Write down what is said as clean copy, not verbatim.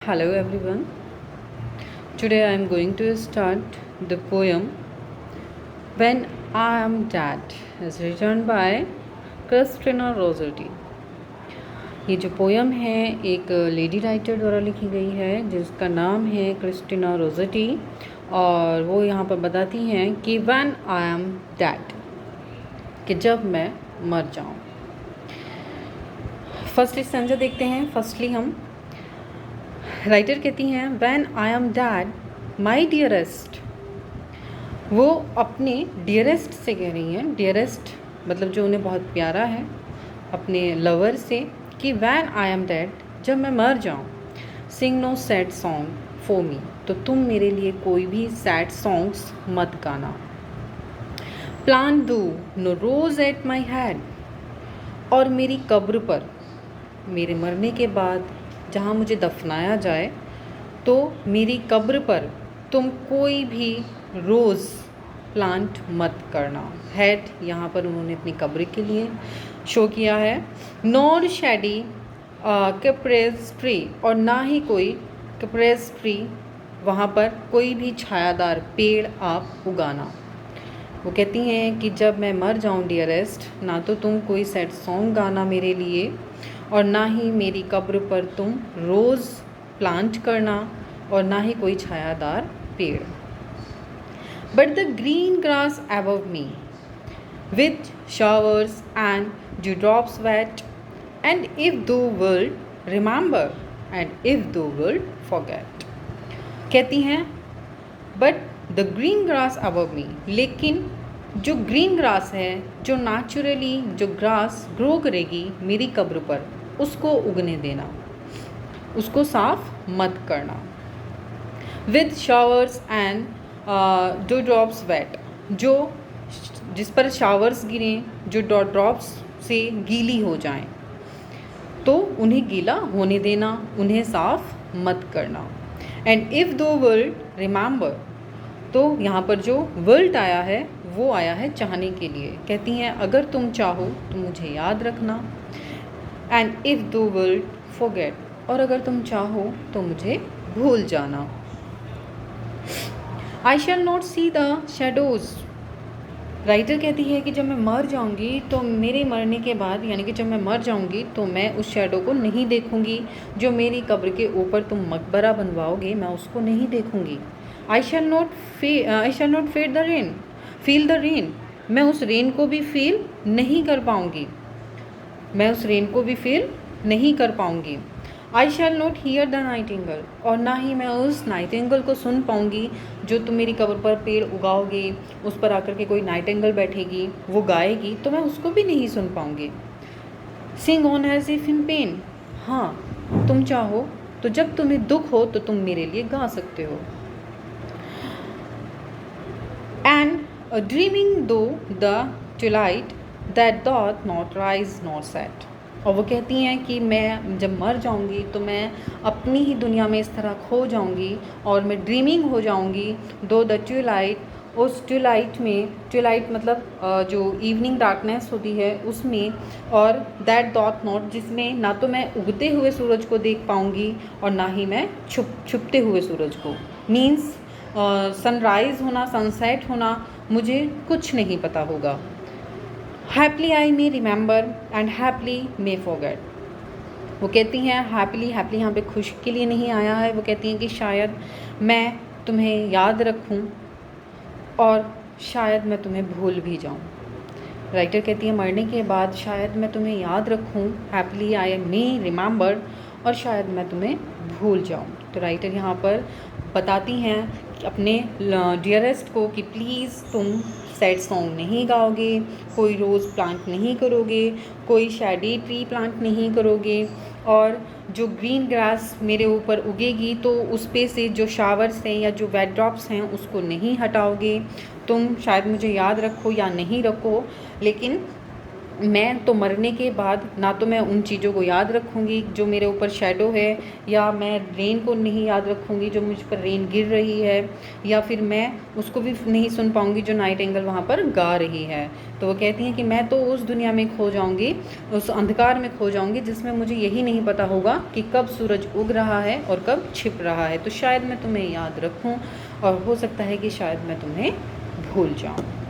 Hello everyone. Today I am going to start the poem When I Am Dead is written by Christina Rossetti. ये जो poem है एक lady writer द्वारा लिखी गई है जिसका नाम है क्रिस्टिना रोजेटी और वो यहाँ पर बताती हैं कि When I am dead कि जब मैं मर जाऊँ। फर्स्ट स्टैंजा देखते हैं। फर्स्टली हम राइटर कहती हैं when I am dad my dearest. वो अपने डियरेस्ट से कह रही हैं, डियरेस्ट मतलब जो उन्हें बहुत प्यारा है, अपने लवर से, कि व्हेन आई एम डैड जब मैं मर जाऊँ, sing no sad song for me, तो तुम मेरे लिए कोई भी सैड सॉन्ग्स मत गाना। Plant do no rose at my head, और मेरी कब्र पर, मेरे मरने के बाद जहाँ मुझे दफनाया जाए तो मेरी कब्र पर तुम कोई भी रोज़ प्लांट मत करना। हेड यहाँ पर उन्होंने अपनी कब्र के लिए शो किया है। नॉर शेडी कैप्रेस ट्री, और ना ही कोई कैप्रेस ट्री, वहाँ पर कोई भी छायादार पेड़ आप उगाना। वो कहती हैं कि जब मैं मर जाऊँ डियरेस्ट, ना तो तुम कोई सैड सॉन्ग गाना मेरे लिए और ना ही मेरी कब्र पर तुम रोज़ प्लांट करना और ना ही कोई छायादार पेड़। But the green grass above me with showers and dew drops wet, and if thou wilt remember and if thou wilt forget। कहती हैं but the green grass above मी, लेकिन जो ग्रीन ग्रास है, जो नेचुरली जो ग्रास ग्रो करेगी मेरी कब्र पर, उसको उगने देना, उसको साफ मत करना। With showers and dew drops wet, जो जिस पर शावर्स गिरें, जो डॉट ड्रॉप्स से गीली हो जाएं, तो उन्हें गीला होने देना, उन्हें साफ मत करना। And if thou world remember, तो यहाँ पर जो वर्ल्ड आया है वो आया है चाहने के लिए। कहती हैं अगर तुम चाहो तो मुझे याद रखना। And if thou wilt forget, और अगर तुम चाहो तो मुझे भूल जाना। I shall not see the shadows. Writer कहती है कि जब मैं मर जाऊंगी तो मेरे मरने के बाद, यानी कि जब मैं मर जाऊंगी तो मैं उस शैडो को नहीं देखूंगी। जो मेरी कब्र के ऊपर तुम मकबरा बनवाओगे, मैं उसको नहीं देखूंगी। I shall not feel the rain, मैं उस रेन को भी फील नहीं कर पाऊंगी, मैं उस रेन को भी फील नहीं कर पाऊंगी। I shall not hear the nightingale, और ना ही मैं उस नाइटिंगल को सुन पाऊंगी जो तुम मेरी कब्र पर पेड़ उगाओगे, उस पर आकर के कोई नाइटिंगल बैठेगी, वो गाएगी, तो मैं उसको भी नहीं सुन पाऊंगी। Sing on as if in pain, हाँ तुम चाहो तो जब तुम्हें दुख हो तो तुम मेरे लिए गा सकते हो। एंड ड्रीमिंग दो the Twilight that doth not rise not set, और वो कहती हैं कि मैं जब मर जाऊंगी तो मैं अपनी ही दुनिया में इस तरह खो जाऊंगी और मैं ड्रीमिंग हो जाऊंगी। दो द ट्विलाइट, उस ट्विलाइट में, ट्विलाइट मतलब जो इवनिंग डार्कनेस होती है उसमें, और दैट डॉथ नॉट, जिसमें ना तो मैं उगते हुए सूरज को देख पाऊंगी और ना ही मैं छुपते हुए सूरज को। मीन्स सनराइज़ होना, सनसेट होना, मुझे कुछ नहीं पता होगा। Happily I may remember and happily may forget. वो कहती हैं हैप्पीली, हैप्पली यहाँ पे खुश के लिए नहीं आया है, वो कहती हैं कि शायद मैं तुम्हें याद रखूँ और शायद मैं तुम्हें भूल भी जाऊँ। राइटर कहती है मरने के बाद शायद मैं तुम्हें याद रखूँ, हैप्पली आई मे रिमेंबर, और शायद मैं तुम्हें भूल जाऊँ। तो राइटर यहाँ पर बताती हैं अपने डियरेस्ट को कि प्लीज़ तुम सैड सॉन्ग नहीं गाओगे, कोई रोज़ प्लांट नहीं करोगे, कोई शैडी ट्री प्लांट नहीं करोगे, और जो ग्रीन ग्रास मेरे ऊपर उगेगी तो उस पे से जो शावर्स हैं या जो वेट ड्रॉप्स हैं उसको नहीं हटाओगे। तुम शायद मुझे याद रखो या नहीं रखो, लेकिन मैं तो मरने के बाद ना तो मैं उन चीज़ों को याद रखूँगी जो मेरे ऊपर शैडो है, या मैं रेन को नहीं याद रखूँगी जो मुझ पर रेन गिर रही है, या फिर मैं उसको भी नहीं सुन पाऊँगी जो नाइट एंगल वहाँ पर गा रही है। तो वो कहती हैं कि मैं तो उस दुनिया में खो जाऊँगी, उस अंधकार में खो जाऊँगी जिसमें मुझे यही नहीं पता होगा कि कब सूरज उग रहा है और कब छिप रहा है। तो शायद मैं तुम्हें याद रखूँ और हो सकता है कि शायद मैं तुम्हें भूल जाऊँ।